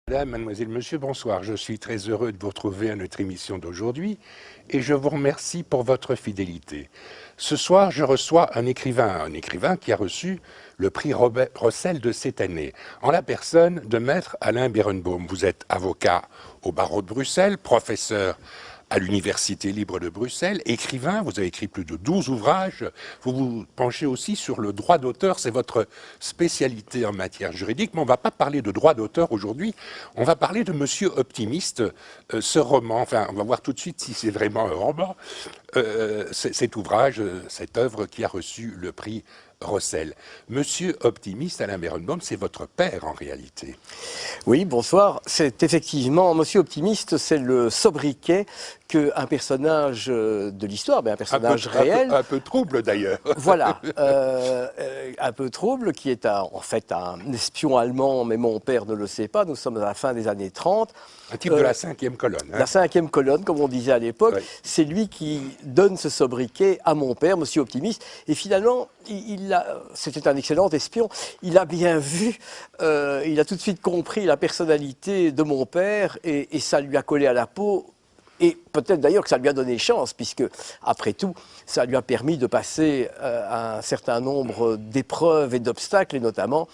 Madame, mademoiselle, monsieur, bonsoir. Je suis très heureux de vous retrouver à notre émission d'aujourd'hui et je vous remercie pour votre fidélité. Ce soir, je reçois un écrivain qui a reçu le prix Rossel de cette année, en la personne de Maître Alain Berenbaum. Vous êtes avocat au barreau de Bruxelles, professeur à l'Université libre de Bruxelles, écrivain, vous avez écrit plus de 12 ouvrages, vous vous penchez aussi sur le droit d'auteur, c'est votre spécialité en matière juridique, mais on ne va pas parler de droit d'auteur aujourd'hui, on va parler de Monsieur Optimiste, ce roman, enfin on va voir tout de suite si c'est vraiment un roman, cet ouvrage, cette œuvre qui a reçu le prix Rossel. Monsieur Optimiste, Alain Berenbaum, c'est votre père en réalité. Oui, bonsoir. C'est effectivement, Monsieur Optimiste, c'est le sobriquet qu'un personnage de l'histoire, mais un personnage réel. Un peu trouble d'ailleurs. Voilà, un peu trouble, qui est en fait un espion allemand, mais mon père ne le sait pas. Nous sommes à la fin des années 30. Un type de la 5e colonne. Hein. La 5e colonne, comme on disait à l'époque, ouais. C'est lui qui donne ce sobriquet à mon père, Monsieur Optimiste. Et finalement, c'était un excellent espion. Il a bien vu, il a tout de suite compris la personnalité de mon père et ça lui a collé à la peau. Et peut-être d'ailleurs que ça lui a donné chance, puisque, après tout, ça lui a permis de passer un certain nombre d'épreuves et d'obstacles, et notamment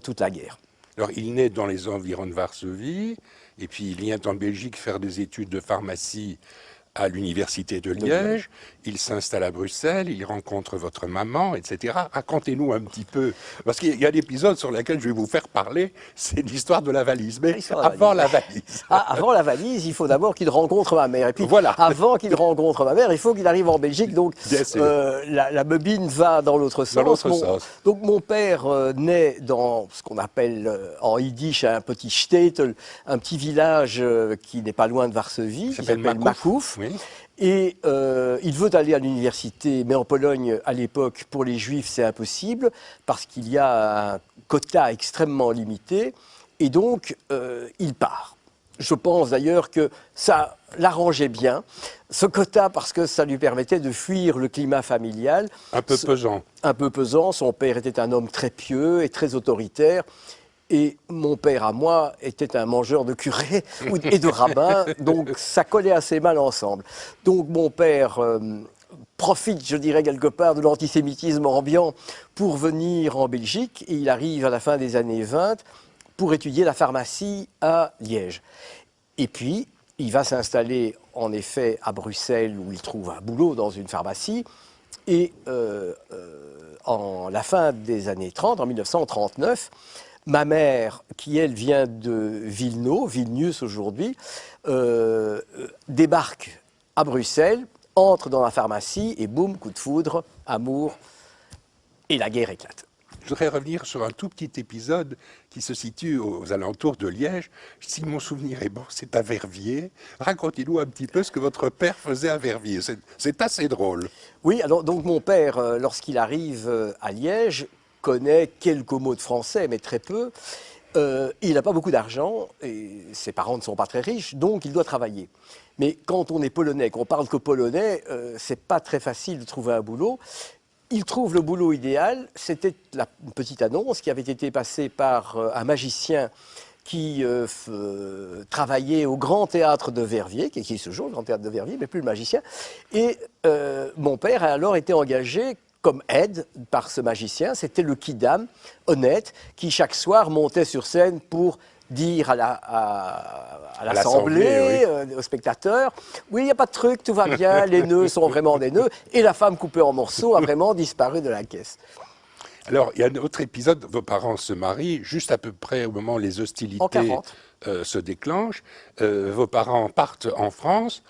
toute la guerre. Alors, il naît dans les environs de Varsovie, et puis il vient en Belgique faire des études de pharmacie à l'université de Liège, il s'installe à Bruxelles, il rencontre votre maman, etc. Racontez-nous un petit peu, parce qu'il y a l'épisode sur lequel je vais vous faire parler, c'est l'histoire de la valise, mais avant la valise. Ah, avant la valise, il faut d'abord qu'il rencontre ma mère, et puis voilà. Avant qu'il rencontre ma mère, il faut qu'il arrive en Belgique, donc la bobine va dans l'autre sens. Donc mon père naît dans ce qu'on appelle en yiddish un petit shtetl, un petit village qui n'est pas loin de Varsovie, qui s'appelle Makouf. Oui. Et il veut aller à l'université, mais en Pologne, à l'époque, pour les Juifs, c'est impossible, parce qu'il y a un quota extrêmement limité, et donc il part. Je pense d'ailleurs que ça l'arrangeait bien, ce quota, parce que ça lui permettait de fuir le climat familial. Un peu pesant. Un peu pesant, son père était un homme très pieux et très autoritaire, et mon père, à moi, était un mangeur de curés et de rabbins, donc ça collait assez mal ensemble. Donc mon père profite, je dirais, quelque part de l'antisémitisme ambiant pour venir en Belgique, et il arrive à la fin des années 20 pour étudier la pharmacie à Liège. Et puis, il va s'installer en effet à Bruxelles, où il trouve un boulot dans une pharmacie, et en la fin des années 30, en 1939, ma mère, qui elle vient de Vilnius aujourd'hui, débarque à Bruxelles, entre dans la pharmacie et boum, coup de foudre, amour, et la guerre éclate. Je voudrais revenir sur un tout petit épisode qui se situe aux alentours de Liège. Si mon souvenir est bon, c'est à Verviers. Racontez-nous un petit peu ce que votre père faisait à Verviers. C'est assez drôle. Oui, alors donc mon père, lorsqu'il arrive à Liège, connaît quelques mots de français, mais très peu. Il n'a pas beaucoup d'argent, et ses parents ne sont pas très riches, donc il doit travailler. Mais quand on est polonais, qu'on parle que polonais, c'est pas très facile de trouver un boulot. Il trouve le boulot idéal, c'était une petite annonce qui avait été passée par un magicien qui travaillait au Grand Théâtre de Verviers, qui existe toujours, le Grand Théâtre de Verviers, mais plus le magicien. Et mon père a alors été engagé comme aide par ce magicien. C'était le kidam, honnête, qui chaque soir montait sur scène pour dire à l'Assemblée, oui. Aux spectateurs, oui, il n'y a pas de truc, tout va bien, les nœuds sont vraiment des nœuds, et la femme coupée en morceaux a vraiment disparu de la caisse. Alors, il y a un autre épisode, vos parents se marient, juste à peu près au moment où les hostilités se déclenchent, vos parents partent en France,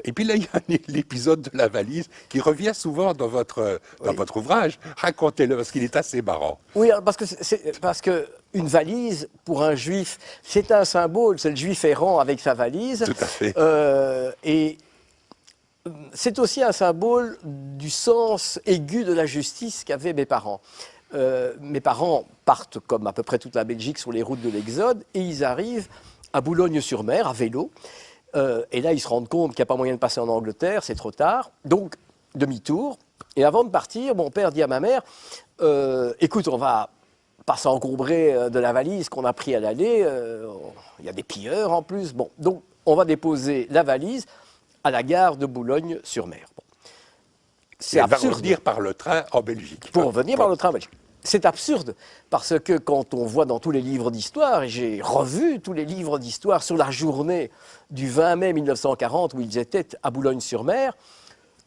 et puis là, il y a l'épisode de la valise qui revient souvent dans votre ouvrage. Racontez-le, parce qu'il est assez marrant. Oui, parce que une valise, pour un juif, c'est un symbole. C'est le juif errant avec sa valise. Tout à fait. Et c'est aussi un symbole du sens aigu de la justice qu'avaient mes parents. Mes parents partent, comme à peu près toute la Belgique, sur les routes de l'Exode, et ils arrivent à Boulogne-sur-Mer, à vélo. Et là, ils se rendent compte qu'il n'y a pas moyen de passer en Angleterre, c'est trop tard. Donc, demi-tour. Et avant de partir, mon père dit à ma mère, écoute, on va pas s'encombrer de la valise qu'on a pris à l'aller, y a des pilleurs en plus. Bon, donc on va déposer la valise à la gare de Boulogne-sur-Mer. Bon. C'est Elle va absurde. revenir par le train en Belgique. Pour revenir par le train en Belgique. C'est absurde, parce que quand on voit dans tous les livres d'histoire, et j'ai revu tous les livres d'histoire sur la journée du 20 mai 1940 où ils étaient à Boulogne-sur-Mer,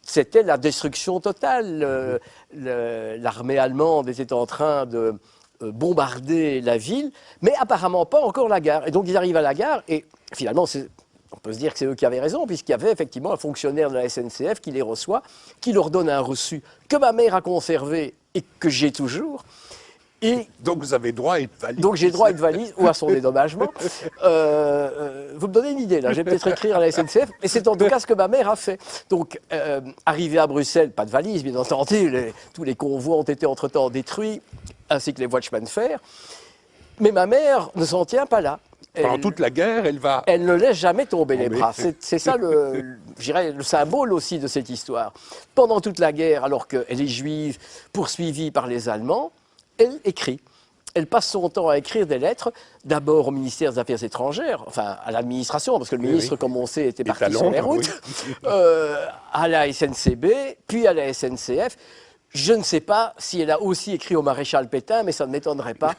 c'était la destruction totale. L'armée allemande était en train de bombarder la ville, mais apparemment pas encore la gare. Et donc ils arrivent à la gare, et finalement, on peut se dire que c'est eux qui avaient raison, puisqu'il y avait effectivement un fonctionnaire de la SNCF qui les reçoit, qui leur donne un reçu que ma mère a conservé et que j'ai toujours. Et donc vous avez droit à une valise. donc j'ai droit à une valise ou à son dédommagement. Vous me donnez une idée, là. Je vais peut-être écrire à la SNCF, mais c'est en tout cas ce que ma mère a fait. Donc, arrivé à Bruxelles, pas de valise, bien entendu. Tous les convois ont été entre-temps détruits, ainsi que les voies de chemin de fer. Mais ma mère ne s'en tient pas là. Pendant toute la guerre, elle va... Elle ne laisse jamais tomber les bras. C'est ça, je dirais, le symbole aussi de cette histoire. Pendant toute la guerre, alors qu'elle est juive, poursuivie par les Allemands, elle écrit. Elle passe son temps à écrire des lettres, d'abord au ministère des Affaires étrangères, enfin à l'administration, parce que le ministre, comme on sait, était parti sur les routes, à la SNCB, puis à la SNCF. Je ne sais pas si elle a aussi écrit au maréchal Pétain, mais ça ne m'étonnerait pas.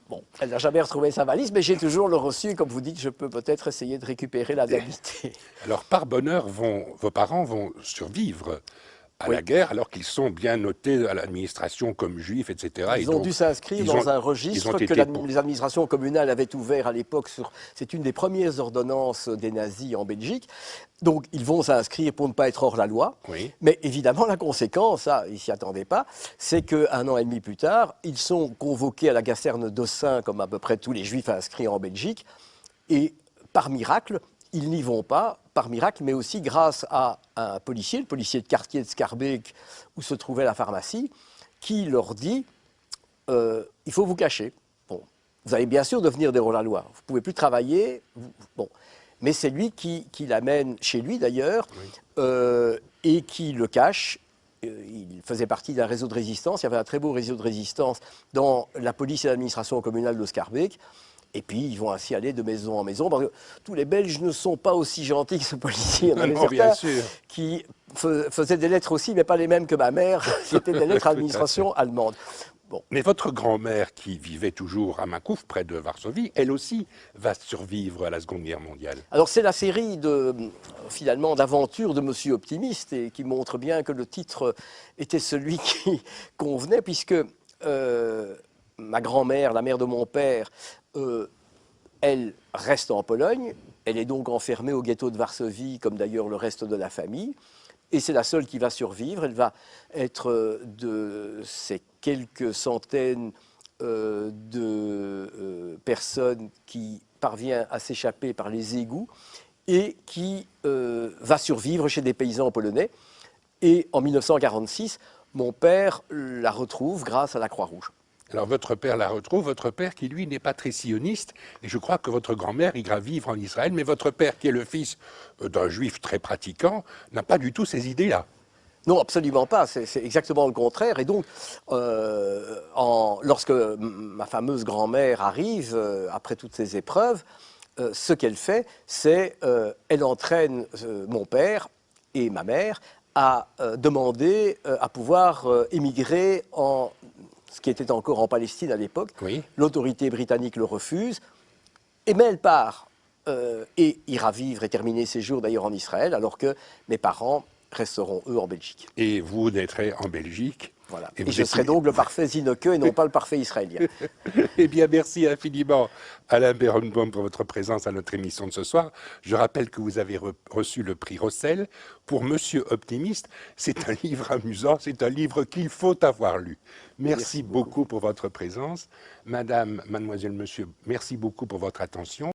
Bon, elle n'a jamais retrouvé sa valise, mais j'ai toujours le reçu. Et comme vous dites, je peux peut-être essayer de récupérer l'indemnité. Alors, par bonheur, vos parents vont survivre à la guerre, alors qu'ils sont bien notés à l'administration comme juifs, etc. Ils ont dû s'inscrire dans un registre que les administrations communales avaient ouvert à l'époque. C'est une des premières ordonnances des nazis en Belgique. Donc, ils vont s'inscrire pour ne pas être hors la loi. Oui. Mais évidemment, la conséquence, ça, ils ne s'y attendaient pas, c'est qu'un an et demi plus tard, ils sont convoqués à la caserne d'Ossun, comme à peu près tous les juifs inscrits en Belgique. Et par miracle, ils n'y vont pas, par miracle, mais aussi grâce à un policier, le policier de quartier de Schaerbeek, où se trouvait la pharmacie, qui leur dit il faut vous cacher. Bon, vous allez bien sûr devenir des hors-la-loi. Vous ne pouvez plus travailler. Bon. Mais c'est lui qui l'amène chez lui, d'ailleurs, et qui le cache. Il faisait partie d'un réseau de résistance. Il y avait un très beau réseau de résistance dans la police et l'administration communale de Schaerbeek. Et puis, ils vont ainsi aller de maison en maison, parce que tous les Belges ne sont pas aussi gentils que ce policier. Il y en avait certains qui faisaient des lettres aussi, mais pas les mêmes que ma mère, qui étaient des lettres à l'administration allemande. Bon. Mais votre grand-mère, qui vivait toujours à Makouf, près de Varsovie, elle aussi va survivre à la Seconde Guerre mondiale. Alors, c'est la série finalement, d'aventures de Monsieur Optimiste, et qui montre bien que le titre était celui qui convenait, puisque ma grand-mère, la mère de mon père, elle reste en Pologne. Elle est donc enfermée au ghetto de Varsovie, comme d'ailleurs le reste de la famille. Et c'est la seule qui va survivre. Elle va être de ces quelques centaines de personnes qui parvient à s'échapper par les égouts et qui va survivre chez des paysans polonais. Et en 1946, mon père la retrouve grâce à la Croix-Rouge. Alors votre père la retrouve, votre père qui lui n'est pas très sioniste, et je crois que votre grand-mère ira vivre en Israël, mais votre père qui est le fils d'un juif très pratiquant n'a pas du tout ces idées-là. Non, absolument pas, c'est exactement le contraire. Et donc, lorsque ma fameuse grand-mère arrive, après toutes ces épreuves, ce qu'elle fait, c'est elle entraîne mon père et ma mère à demander à pouvoir émigrer en ce qui était encore en Palestine à l'époque. Oui. L'autorité britannique le refuse. Mais elle part et ira vivre et terminer ses jours d'ailleurs en Israël, alors que mes parents resteront, eux, en Belgique. Et vous naîtrez en Belgique. Voilà. Et je serai donc le parfait Zineke et non pas le parfait israélien. Eh bien, merci infiniment, Alain Berenbaum, pour votre présence à notre émission de ce soir. Je rappelle que vous avez reçu le prix Rossel pour Monsieur Optimiste. C'est un livre amusant, c'est un livre qu'il faut avoir lu. Merci beaucoup pour votre présence. Madame, mademoiselle, monsieur, merci beaucoup pour votre attention.